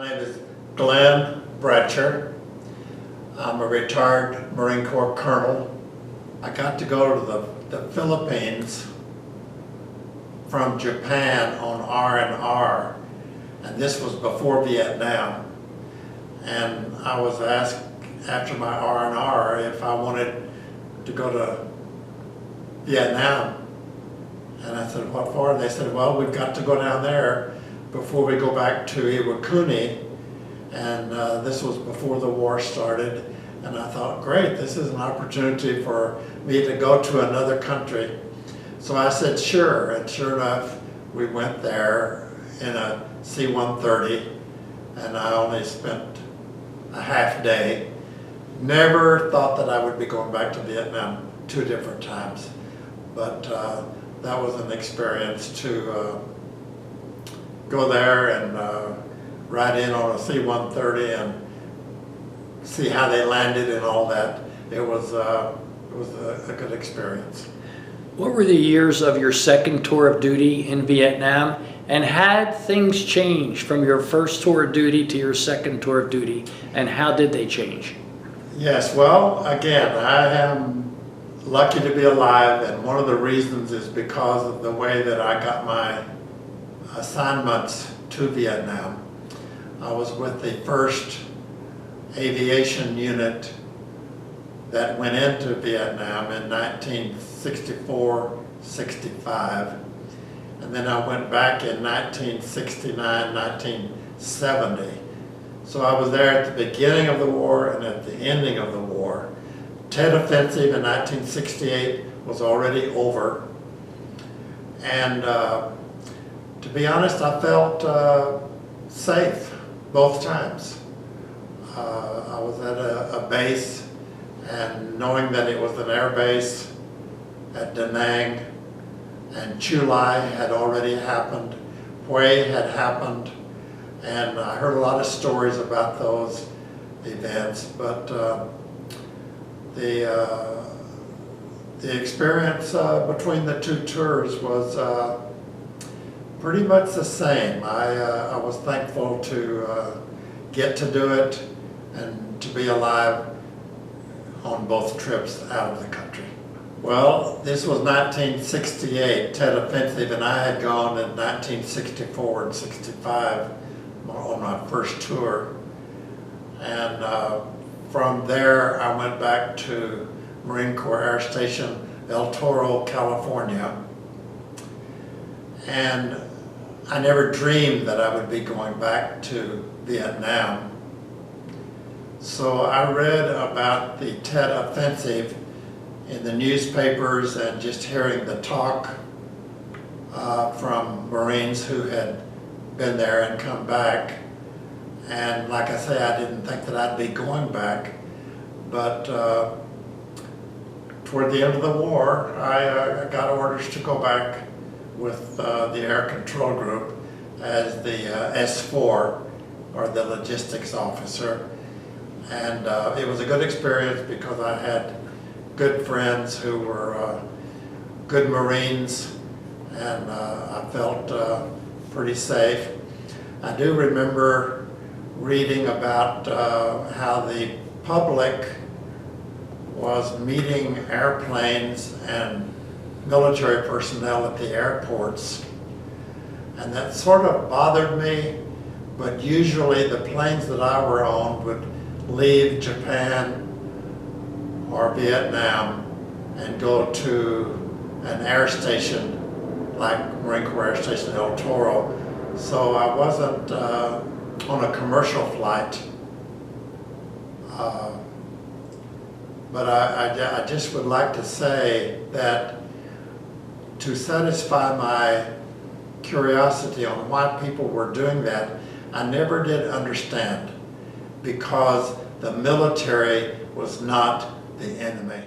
My name is Glenn Bratcher. I'm a retired Marine Corps colonel. I got to go to the Philippines from Japan on R&R, and this was before Vietnam. And I was asked after my R&R if I wanted to go to Vietnam. And I said, what for? And they said, well, we've got to go down there before we go back to Iwakuni. And this was before the war started. And I thought, great, this is an opportunity for me to go to another country. So I said, sure. And sure enough, we went there in a C-130. And I only spent a half day. Never thought that I would be going back to Vietnam 2 different times. But that was an experience to go there and ride in on a C-130 and see how they landed and all that. It was a good experience. What were the years of your second tour of duty in Vietnam, and had things changed from your first tour of duty to your second tour of duty, and how did they change? Yes, well, again, I am lucky to be alive, and one of the reasons is because of the way that I got my assignments to Vietnam. I was with the 1st Aviation Unit that went into Vietnam in 1964-65, and then I went back in 1969-1970. So I was there at the beginning of the war and at the ending of the war. Tet Offensive in 1968 was already over, and to be honest, I felt safe both times. I was at a base, and knowing that it was an air base at Da Nang, and Chu Lai had already happened, Hue had happened, and I heard a lot of stories about those events, but the experience between the 2 tours was pretty much the same. I was thankful to get to do it and to be alive on both trips out of the country. Well, this was 1968, Tet Offensive, and I had gone in 1964 and 65 on my first tour. And from there, I went back to Marine Corps Air Station El Toro, California. And I never dreamed that I would be going back to Vietnam. So I read about the Tet Offensive in the newspapers and just hearing the talk from Marines who had been there and come back. And like I say, I didn't think that I'd be going back, but toward the end of the war, I got orders to go back with the Air Control Group as the S4, or the logistics officer. And it was a good experience because I had good friends who were good Marines, and I felt pretty safe. I do remember reading about how the public was meeting airplanes and military personnel at the airports, and that sort of bothered me, but usually the planes that I were on would leave Japan or Vietnam and go to an air station like Marine Corps Air Station El Toro. So I wasn't on a commercial flight, but I just would like to say that to satisfy my curiosity on why people were doing that, I never did understand, because the military was not the enemy.